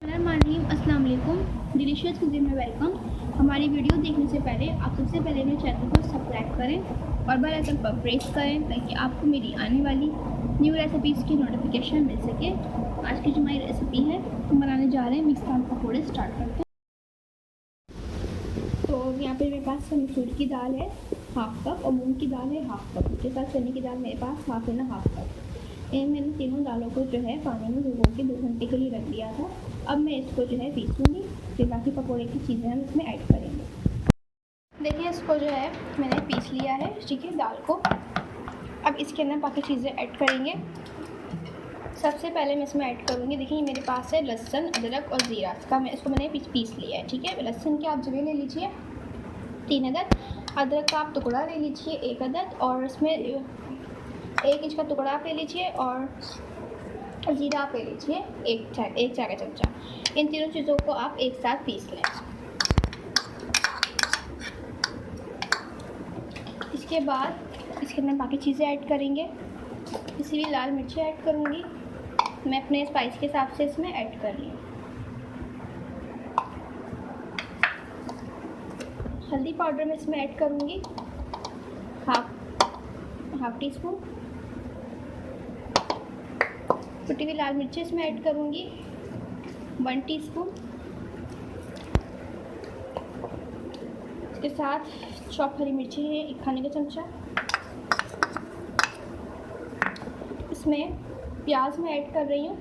अस्सलाम वालेकुम। Delicious cuisine में वेलकम। हमारी वीडियो देखने से पहले आप सबसे पहले मेरे चैनल को सब्सक्राइब करें और बेल आइकन पर प्रेस करें ताकि आपको मेरी आने वाली न्यू रेसिपीज़ की नोटिफिकेशन मिल सके। आज की जो हमारी रेसिपी है हम बनाने जा रहे हैं मिक्स दाल पकौड़े। स्टार्ट करते हैं। तो यहाँ पे मेरे पास मसूर की दाल है हाफ कप और मूंग की दाल है हाफ कप। उसके साथ चने की दाल मेरे पास हाफ कप। मैंने तीनों दालों को जो है पानी में भिगो के 2 घंटे के लिए रख दिया था। अब मैं इसको जो है पीसूँगी, फिर बाकी पकौड़े की चीज़ें हम इसमें ऐड करेंगे। देखिए इसको जो है मैंने पीस लिया है, ठीक है, दाल को। अब इसके अंदर बाकी चीज़ें ऐड करेंगे। सबसे पहले मैं इसमें ऐड करूँगी, देखिए मेरे पास है लहसुन, अदरक और ज़ीरा। इसका मैंने पीस लिया है, ठीक है। लहसुन के आप जवे ले लीजिए 3 अदद, अदरक का आप टुकड़ा ले लीजिए 1 अदद, और इसमें 1 इंच का टुकड़ा आप ले लीजिए, और ज़ीरा आप ले लीजिए 1 चाय का चमचा। इन तीनों चीज़ों को आप एक साथ पीस लें। इसके बाद इसके अंदर बाकी चीज़ें ऐड करेंगे। इसीलिए लाल मिर्ची ऐड करूँगी मैं अपने स्पाइस के हिसाब से इसमें ऐड कर रही हूँ। हल्दी पाउडर मैं इसमें ऐड करूँगी हाफ टी स्पून। कुटी हुई लाल मिर्ची इसमें ऐड करूँगी 1 टीस्पून। इसके साथ चॉप हरी मिर्ची है 1 खाने का चमचा। इसमें प्याज मैं ऐड कर रही हूँ,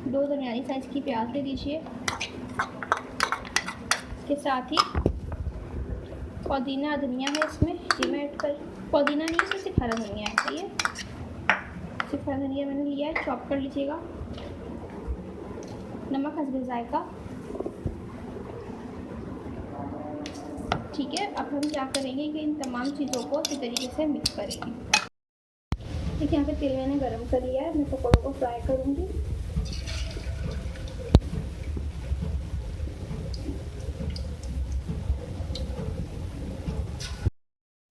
2 दरमियानी साइज़ की प्याज ले लीजिए। इसके साथ ही पुदीना धनिया है इसमें, ये मैं ऐड कर, पुदीना नहीं है सिर्फ हरा धनिया है, सही है, सिर्फ हरा धनिया मैंने लिया है, चॉप कर लीजिएगा। नमक हस्बे जायका, ठीक है। अब हम क्या करेंगे कि इन तमाम चीज़ों को अच्छी तरीके से मिक्स करेंगे। देखिए यहाँ पे तेल मैंने गरम कर लिया है, मैं पकौड़ों को फ्राई करूँगी।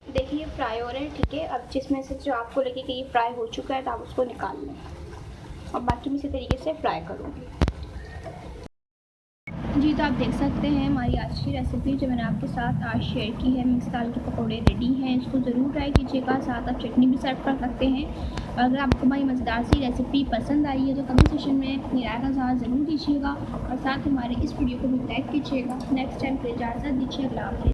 देखिए फ्राई हो रहे हैं, ठीक है। अब जिसमें से जो आपको लगे कि ये फ्राई हो चुका है तो आप उसको निकाल लें, और बाकी मैं इसी तरीके से फ्राई करूँगी। जी तो आप देख सकते हैं हमारी आज की रेसिपी जो मैंने आपके साथ आज शेयर की है, मिक्स दाल के पकौड़े रेडी हैं। इसको ज़रूर ट्राई कीजिएगा, साथ आप चटनी भी सर्व कर सकते हैं। अगर आपको हमारी मज़ेदार सी रेसिपी पसंद आई है तो कमेंट सेक्शन में अपनी राय का इज़हार ज़रूर कीजिएगा, और साथ हमारे इस वीडियो को भी लाइक कीजिएगा। नेक्स्ट टाइम के लिए इजाज़त दीजिए। अल्लाह हाफ़िज़।